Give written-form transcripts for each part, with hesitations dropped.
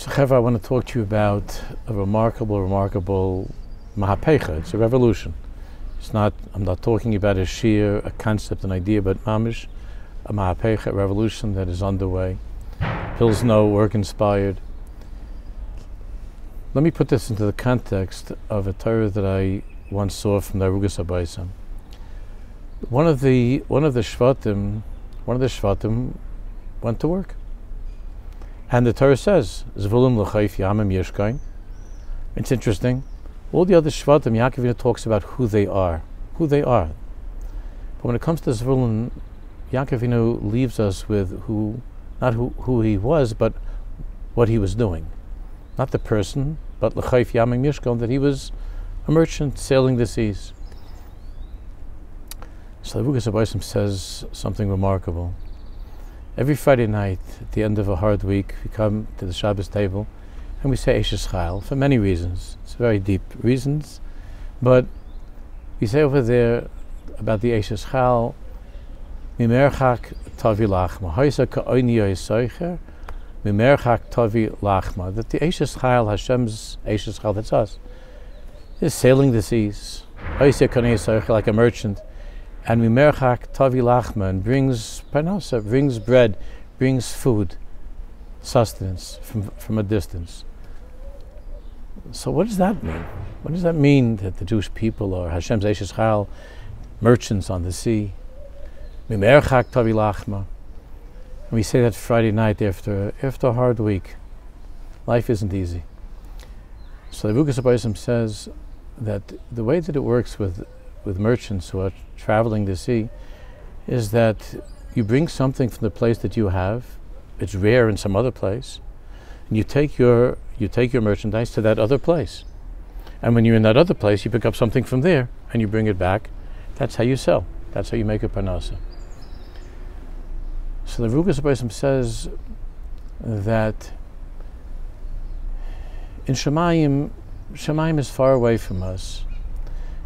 So, Cheva, I want to talk to you about a remarkable mahapecha. It's a revolution. I'm not talking about a shir, a concept, an idea, but mamish, a mahapecha, a revolution that is underway. Pilzno, work-inspired. Let me put this into the context of a Torah that I once saw from the Arugas Abayisam. One of the shvatim went to work. And the Torah says, Zvulun l'chayf yamim yeshkain. It's interesting. All the other shvatim, Yaakov talks about who they are. But when it comes to Zvulun, Yaakov leaves us with not who he was, but what he was doing. Not the person, but l'chayf yamim yeshkain, that he was a merchant sailing the seas. So the Arugas Abayisam says something remarkable. Every Friday night, at the end of a hard week, we come to the Shabbos table and we say Aish for many reasons. It's very deep reasons, but we say over there about the Aish Mimerchak tavi lachma, Haisa ka'oini yoisoicher, Mimerchak tavi lachma. That the Aish Hashem's Aish that's us, is sailing the seas, Haisa ka'oini yoisoicher, like a merchant. And mimerchak tavi lachma, and brings Parnassa, brings bread, brings food, sustenance from a distance. So what does that mean? What does that mean that the Jewish people are Hashem's Aish Chal, merchants on the sea? Mimerchak tavi lachma. And we say that Friday night after a hard week. Life isn't easy. So the Arugas Abayisam says that the way that it works with merchants who are traveling the sea is that you bring something from the place that you have. It's rare in some other place, and you take your merchandise to that other place. And when you're in that other place, you pick up something from there and you bring it back. That's how you sell. That's how you make a Parnassa. So the Arugas Abayisam says that in Shemayim is far away from us.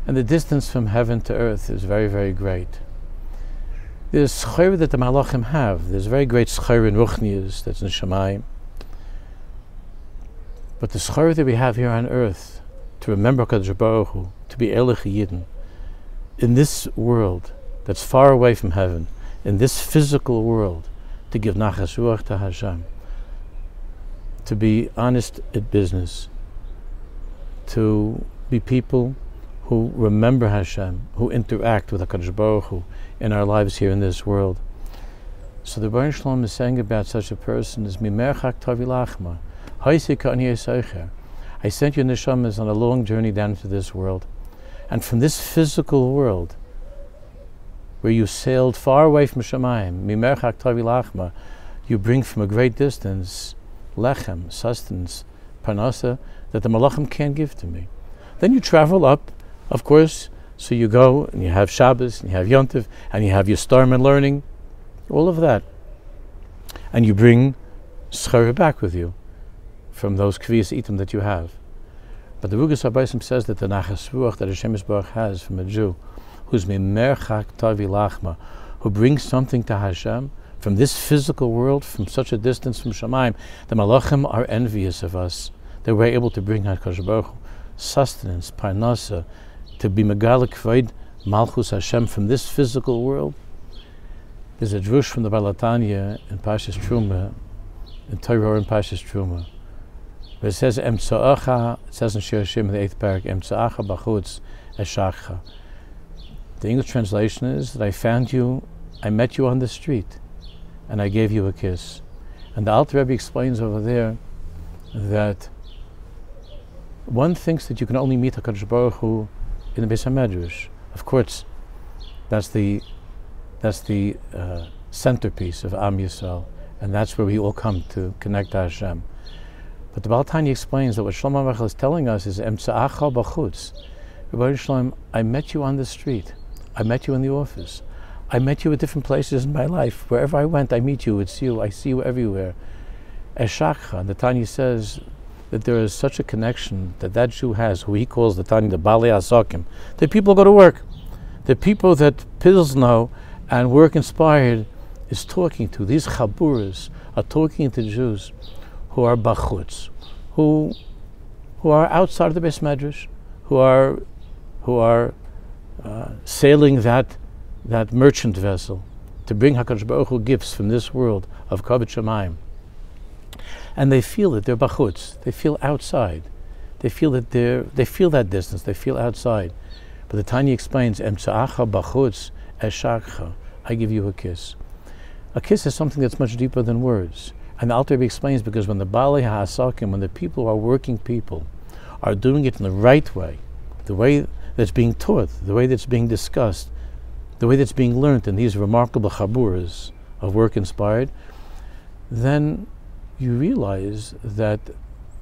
And the distance from heaven to earth is very, very great. There's schayra that the malachim have. There's very great schayra in ruchnias that's in Shemayim. But the schayra that we have here on earth, to remember Kodesh Baruch Hu, to be Elich Yidden, in this world that's far away from heaven, in this physical world, to give nachas ruach to Hashem, to be honest at business, to be people who remember Hashem, who interact with HaKadosh Baruch Hu in our lives here in this world. So the Baruch Shalom is saying about such a person is Mimerchak tavi lachma, Haisi ka'ani yesaycher. I sent you neshamas on a long journey down to this world, and from this physical world, where you sailed far away from Shemayim, Mimerchak tavi lachma, you bring from a great distance lechem, sustenance, Parnassa, that the malachim can't give to me. Then you travel up, of course, so you go and you have Shabbos, and you have Yontif, and you have your storm and learning, all of that. And you bring schara back with you from those kviyas itim that you have. But the Arugas Abayisam says that the nachas ruach that Hashem Baruch has from a Jew, who's mimerchak tavi lachma, who brings something to Hashem from this physical world, from such a distance from Shemayim, the malachim are envious of us that we're able to bring HaKadosh Baruch Hu sustenance, Parnassa, to be Megala Kvaid Malchus Hashem from this physical world. There's a drush from the Balatanya in Pashas Truma, in Torah in Pashas Truma, where it says Emtsa'acha, it says in Shir Hashim in the 8th parak, Emtsa'acha b'chutz eshachcha. The English translation is that I met you on the street, and I gave you a kiss. And the Alter Rebbe explains over there that one thinks that you can only meet HaKadosh Baruch Hu in the Beis HaMedrash. Of course, that's the centerpiece of Am Yisrael, and that's where we all come to connect to Hashem. But the Baal Tanya explains that what Shlomo Melech is telling us is Emtsa'acha b'chutz. Rebbeinu Shalom, I met you on the street. I met you in the office. I met you at different places in my life. Wherever I went, I meet you. It's you. I see you everywhere. Eshachcha, the Tanya says that there is such a connection that Jew has, who he calls the Tanya, the Balei Asakim. The people go to work. The people that Pilzno and Work Inspired is talking to. These Chaburas are talking to Jews who are bachutz, who are outside of the Beis Medrash, who are sailing that merchant vessel to bring HaKadosh Baruch Hu gifts from this world of Kavod Shamayim. And they feel that they're bachutz. They feel outside. They feel that they feel that distance. They feel outside. But the Tanya explains, Emtsa'acha bachutz eshakcha. I give you a kiss. A kiss is something that's much deeper than words. And the Alter Rebbe explains, because when the Baalei HaAsakim, when the people who are working people, are doing it in the right way, the way that's being taught, the way that's being discussed, the way that's being learned in these remarkable chaburas of work inspired, then you realize that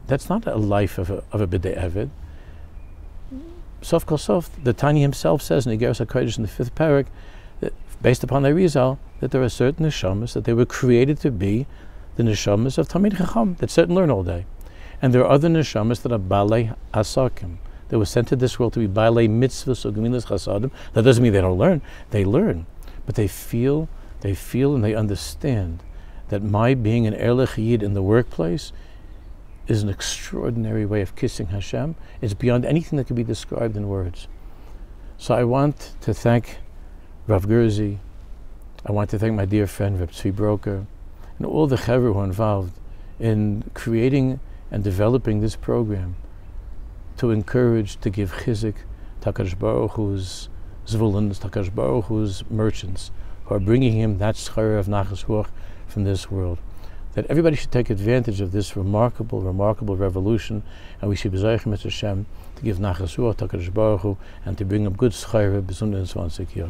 that's not a life of a b'dei eved. Sof kol sof, the Tanya himself says in the Gerzi Kodesh in the 5th parak, that based upon the Rizal, that there are certain neshamas that they were created to be the neshamas of Talmid Chacham, that sit and learn all day. And there are other neshamas that are Baalei Asakim. They were sent to this world to be Baalei Mitzvahs or Gemilas Chasadim. That doesn't mean they don't learn. They learn. But they feel and they understand that my being an Erlich Yid in the workplace is an extraordinary way of kissing Hashem. It's beyond anything that can be described in words. So I want to thank Rav Gerzi. I want to thank my dear friend Rav Tzvi Broker and all the Chaver who are involved in creating and developing this program to encourage, to give chizik to HaKadosh Baruch Hu's zvulans, to HaKadosh Baruch Hu's merchants, who are bringing him that schar of nachas ruach from this world. That everybody should take advantage of this remarkable, remarkable revolution, and we should be zeichem et Hashem to give nachas ruach to HaKadosh Baruch Hu and to bring him good schar besonders 20 years.